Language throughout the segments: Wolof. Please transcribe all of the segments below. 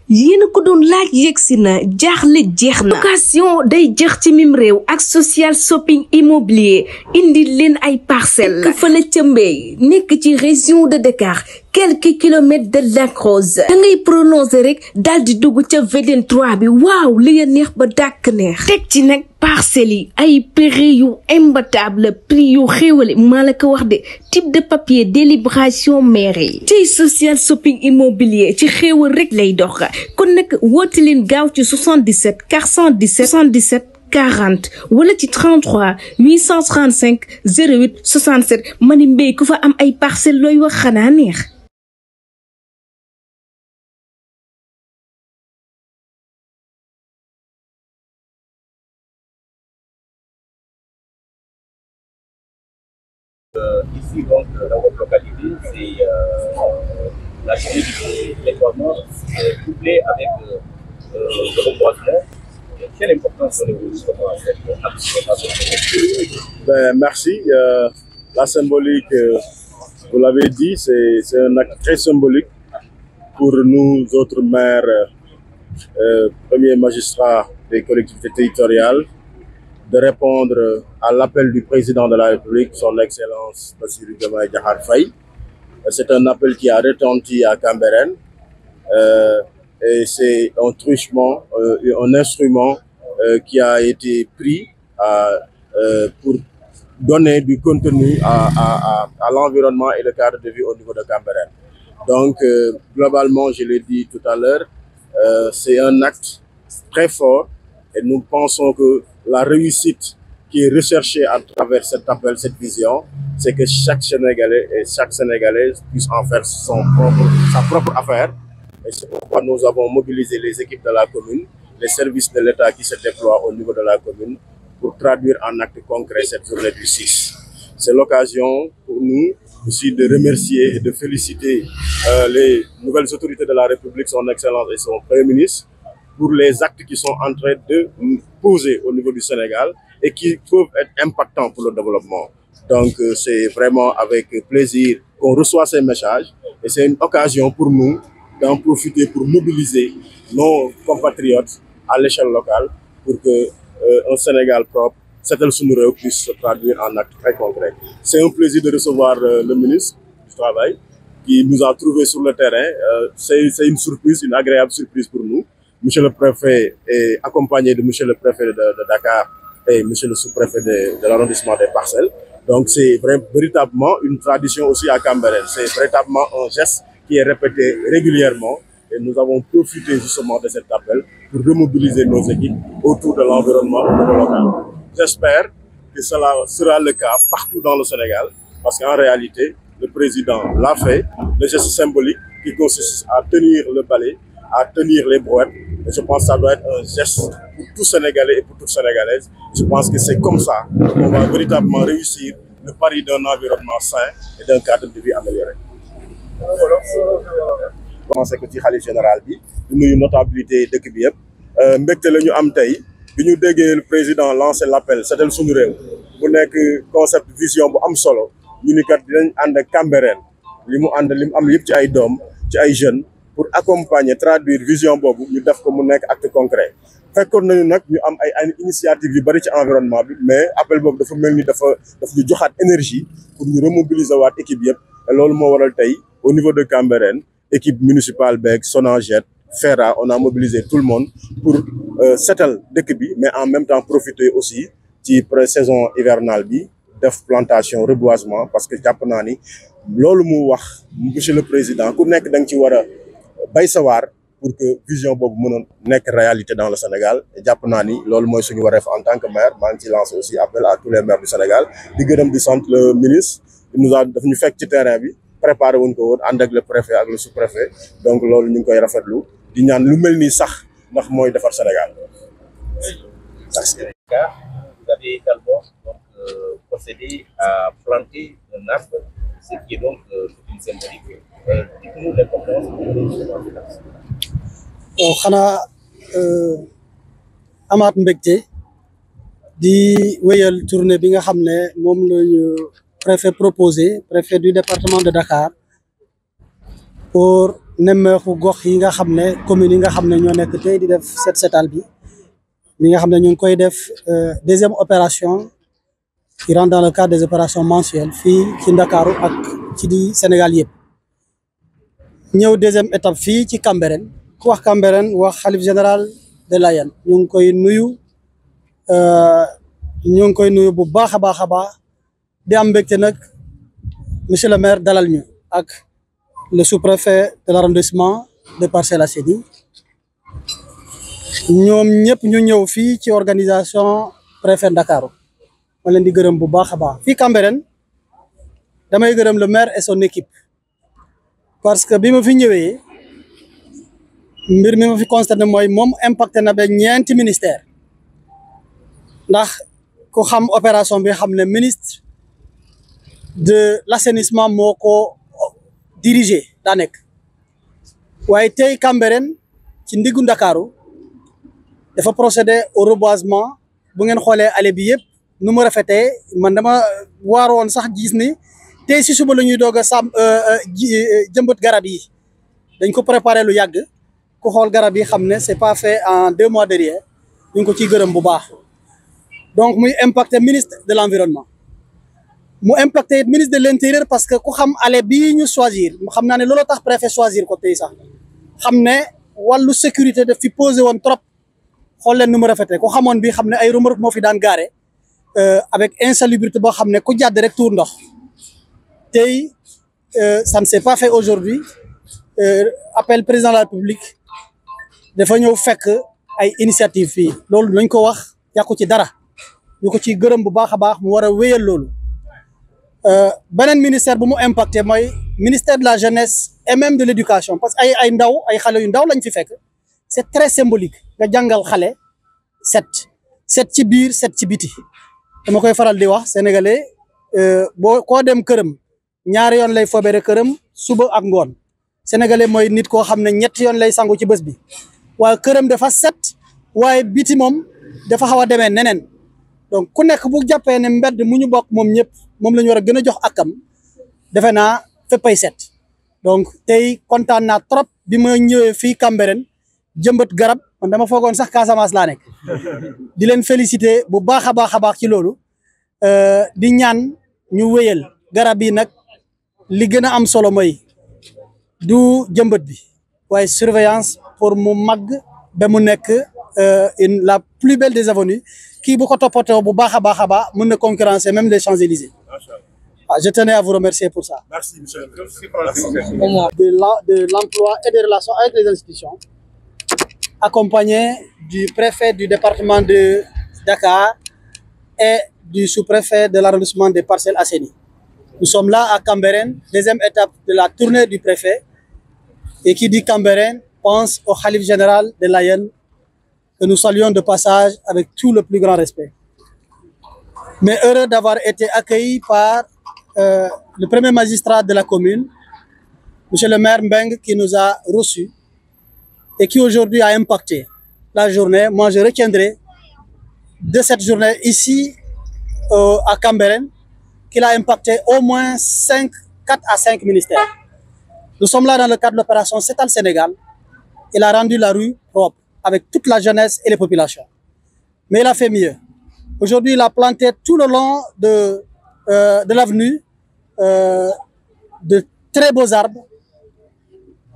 yéen a ko doon laaj yegsi na jaaxle jeex na location day jeex ci mim réew ak social shopping immobilier indi leen ay parcelles ka fële ca Mbey nekk ci région de Dakar quelques kilomètres de Lac Rose da ngay prononcer rek daal di dugg ca VDN 3 bi waaw li nga neex ba dàkk neex teg ci nag parcelles yi ay prix yu imbattable prix yu xéwale maa la ko wax de type de papier délibération mairie ci social shopping immobilier ci xéwal rek lay dox kon nag woote leen gaaw ci 77 417 77 40 wala ci 33 835 08 67 mani Mbey ku fa am ay parcelles looy wax xanaa neex. Ici, donc, dans votre localité, c'est la journée du déploiement couplée avec le reboisement. Quelle importance donnez-vous à cette action? Merci. La symbolique, vous l'avez dit, c'est un acte très symbolique pour nous autres maires, premiers magistrats des collectivités territoriales, de répondre à l'appel du président de la République, son Excellence Bassirou Diomaye Diakhar Faye. C'est un appel qui a retenti à Cambérène et c'est un truchement, un instrument qui a été pris pour donner du contenu à l'environnement et le cadre de vie au niveau de Cambérène. Donc, globalement, je l'ai dit tout à l'heure, c'est un acte très fort et nous pensons que la réussite qui est recherchée à travers cet appel, cette vision, c'est que chaque Sénégalais et chaque Sénégalaise puisse en faire sa propre affaire. Et c'est pourquoi nous avons mobilisé les équipes de la commune, les services de l'État qui se déploient au niveau de la commune pour traduire en acte concret cette journée du 6. C'est l'occasion pour nous aussi de remercier et de féliciter les nouvelles autorités de la République, son Excellence et son Premier ministre, pour les actes qui sont en train de poser au niveau du Sénégal et qui peuvent être impactants pour le développement. Donc c'est vraiment avec plaisir qu'on reçoit ces messages et c'est une occasion pour nous d'en profiter pour mobiliser nos compatriotes à l'échelle locale pour que un Sénégal propre, Seetal Sunu Réew, puisse se traduire en actes très concrets. C'est un plaisir de recevoir le ministre du Travail qui nous a trouvés sur le terrain. C'est une surprise, une agréable surprise pour nous. Monsieur le préfet est accompagné de monsieur le préfet de Dakar et monsieur le sous-préfet de l'arrondissement des Parcelles. Donc c'est véritablement une tradition aussi à Cambérène. C'est véritablement un geste qui est répété régulièrement et nous avons profité justement de cet appel pour remobiliser nos équipes autour de l'environnement au niveau local. J'espère que cela sera le cas partout dans le Sénégal parce qu'en réalité, le président l'a fait, le geste symbolique qui consiste à tenir le balai, à tenir les brouettes. Et je pense que ça doit être un geste pour tout Sénégalais et pour toute Sénégalaise. Je pense que c'est comme ça qu'on va véritablement réussir le pari d'un environnement sain et d'un cadre de vie amélioré. commencé ko ci xalif général bi di nuyu notabilité dëkk bi yëpp mbégte la ñu am tey bi ñu déggee le président lancé l'appel Seetal Sunu Réew bu nekk concept vision bu am solo ñu ni kat dinañ ànd ak Cambérène li mu am yëpp ci ay doom ci ay jeunes pour accompagner traduire vision boobu ñu def ko mu nekk acte concret fekkoon nañu nag ñu am ay initiative yu bari ci environnement bi mais appel boobu dafa mel ni daf ñu joxaat énergie pour ñu remobiliser waat équipe yëpp et loolu moo waral tey au niveau de Cambérène équipe municipale beeg Sonaged FERA on a mobilisé tout le monde pour seetal dëkk bi mais en même temps profiter aussi ci pré-saison hivernale bi def plantation reboisement parce que jàpp naa ni loolu mu wax monsieur le président ku nekk da nga ci war a bay sawar pour que vision boobu mënoon nekk réalité dans le Sénégal jàpp naa ni loolu mooy suñu wareef en tant que maire maa ngi ci lancé aussi appel à tous les maires du Sénégal di gërëm di sant le ministre daf ñu fekk ci terrain bi préparé wuñ ko woon ànd ak le préfet ak le sous-préfet donc loolu ñu ngi koy rafetlu di ñaan lu mel nii sax ndax mooy defar Sénégal. Merci. Vous avez également donc procédé à planter un arbre, ce qui est donc une symbolique. Dites-nous l'importance de l'arbre. Bon xanaa amaat mbégte di wéyal tournée bi nga xam ne moom lañu préfet proposé préfet du département de Dakar pour nemmeeku gox yi nga xam ne communes yi nga xam ne ñoo nekk tey di def set setal bi li nga xam ne ñu ngi koy def deuxième opération qui rentre dans le cadre des opérations mensuelles fii ci Ndakaaru ak ci di Sénégal yëpp ñëw deuxième étape fii ci Cambérène ku wax Cambérène wax xalif général de Layène ñu ngi koy nuyu bu baax a baax a baax di am mbégte nag monsieur le maire dalal ñu ak le sous-préfet de l'arrondissement de Parcelles Assainies ñoom ñëpp ñu ñëw fii ci organisation préfet Ndakaaru ma leen di gërëm bu baax a baax fii Cambérène damay gërëm le maire et son équipe parce que bi ma fi ñëwee mbir mi ma fi constaté mooy moom impacté na ba ñeenti ministère ndax ku xam opération bi xam ne ministre de l'assainissement moo ko dirigé daa nekk waaye tey Cambérène ci ndiggu Ndakaaru dafa procéder au reboisement bu ngeen xoolee allée bi yëpp nu mu rafetee man dama waaroon sax gis ni tey si suba la ñuy doog a jëmbat garab yi dañ ko préparer lu yàgg ku xool garab yi xam ne c'est pas fait en 2 mois derrière ñu ngi ko ciy gërëm bu baax donc muy impacter ministre de l'environnement mu impacter ministre de l'intérieur parce que ku xam allée bii ñu choisir xam naa ne looloo tax préfet choisir ko tey sax xam ne wàllu sécurité daf fi posé woon trop xool leen nu mu rafetee ku xamoon bi xam ne ay remorque moo fi daan gaare avec insalubrité boo xam ne ku jàdd rek tuur ndox tey ça ne s'est pas fait aujourd'hui appel président de la République dafa ñëw fekk ay initiative fii loolu nañ ko wax yàqu ci dara ñu ko ciy gërëm bu baax a baax mu war a wéyal loolu beneen ministère bu mu impacté mooy ministère de la jeunesse et même de l'éducation parce que ay ndaw ay xale yu ndaw lañ fi fekk c'est très symbolique nga jàngal xale set ci biir set ci biti dama koy faral di wax sénégalais boo koo dem këram ñaari yoon lay fobere këram suba ak ngoon sénégalais mooy nit koo xam ne 3 yoon lay sangu ci bés bi waaye këram dafa set waaye biti moom dafa xaw a demee neneen donc ku nekk bu jàppee ne mbedd mu ñu bokk moom ñëpp moom la ñu war a gën a jox akam defe naa féppay set donc tey kontaan naa trop bi ma ñëwee fii Cambérène jëmbat garab man dama foogoon sax Casamance laa nekk di leen féliciter bu baax a baax ci loolu di ñaan ñu wéyal garab yi nag li gën a am solo mooy du jëmbat bi waaye surveillance pour mu màgg ba mu nekk la plus belle des avenues kii bu ko toppatoo bu baax a baax mën na concurrencer même les Champs-Élysées. Je tenais à vous remercier pour ça. Merci, monsieur. De l'emploi et des relations avec les institutions, accompagné du préfet du département de Dakar et du sous-préfet de l'arrondissement des Parcelles Assainies. Nous sommes là à Cambérène, deuxième étape de la tournée du préfet. Et qui dit Cambérène pense au khalife général de Layène, que nous saluons de passage avec tout le plus grand respect. Mais heureux d'avoir été accueilli par le premier magistrat de la commune, monsieur le maire Mbeng, qui nous a reçus et qui aujourd'hui a impacté la journée. Moi, je retiendrai de cette journée ici à Cambérène qu'il a impacté au moins 4 à 5 ministères. Nous sommes là dans le cadre de l'opération Setal Sénégal. Il a rendu la rue propre avec toute la jeunesse et les populations. Mais il a fait mieux. Aujourd'hui, il a planté tout le long de l'avenue de très beaux arbres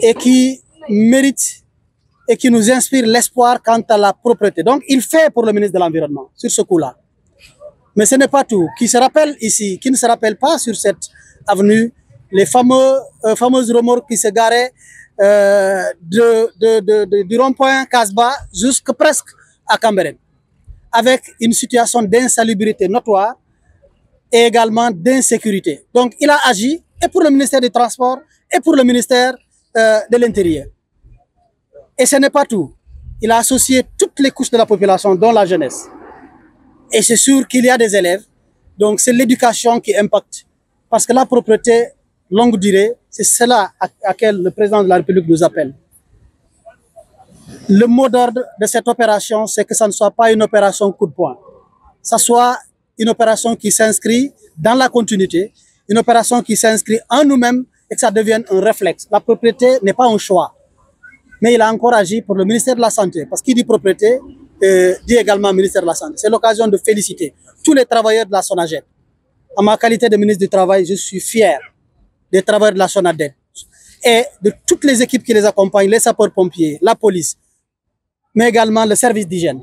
et qui méritent et qui nous inspirent l'espoir quant à la propreté. Donc, il fait pour le ministre de l'Environnement sur ce coup-là. Mais ce n'est pas tout. Qui ne se rappelle pas sur cette avenue les fameuses remorques qui se garaient du rond-point Casbah jusque presque à Cambérène, avec une situation d'insalubrité notoire et également d'insécurité. Donc, il a agi et pour le ministère des Transports et pour le ministère de l'Intérieur. Et ce n'est pas tout. Il a associé toutes les couches de la population, dont la jeunesse. Et c'est sûr qu'il y a des élèves. Donc, c'est l'éducation qui impacte. Parce que la propreté longue durée, c'est cela à laquelle le président de la République nous appelle. Le mot d'ordre de cette opération, c'est que ça ne soit pas une opération coup de poing. Ça soit une opération qui s'inscrit dans la continuité, une opération qui s'inscrit en nous-mêmes et que ça devienne un réflexe. La propriété n'est pas un choix. Mais il a encore agi pour le ministère de la Santé. Parce qu'il dit propriété, dit également ministère de la Santé. C'est l'occasion de féliciter tous les travailleurs de la SONAGED. En ma qualité de ministre du Travail, je suis fier des travailleurs de la SONADED et de toutes les équipes qui les accompagnent, les sapeurs-pompiers, la police, mais également le service d'hygiène.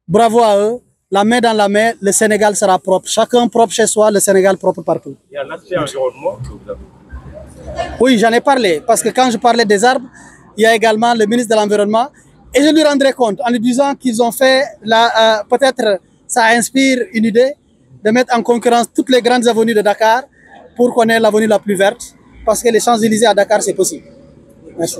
Bravo à eux. La main dans la main, le Sénégal sera propre. Chacun propre chez soi, le Sénégal propre partout. Il y a l'aspect environnement que vous avez. Oui, j'en ai parlé, parce que quand je parlais des arbres, il y a également le ministre de l'Environnement, et je lui rendrai compte en lui disant qu'ils ont fait, peut-être ça inspire une idée, de mettre en concurrence toutes les grandes avenues de Dakar pour qu'on ait l'avenue la plus verte, parce que les Champs-Élysées à Dakar, c'est possible. Merci.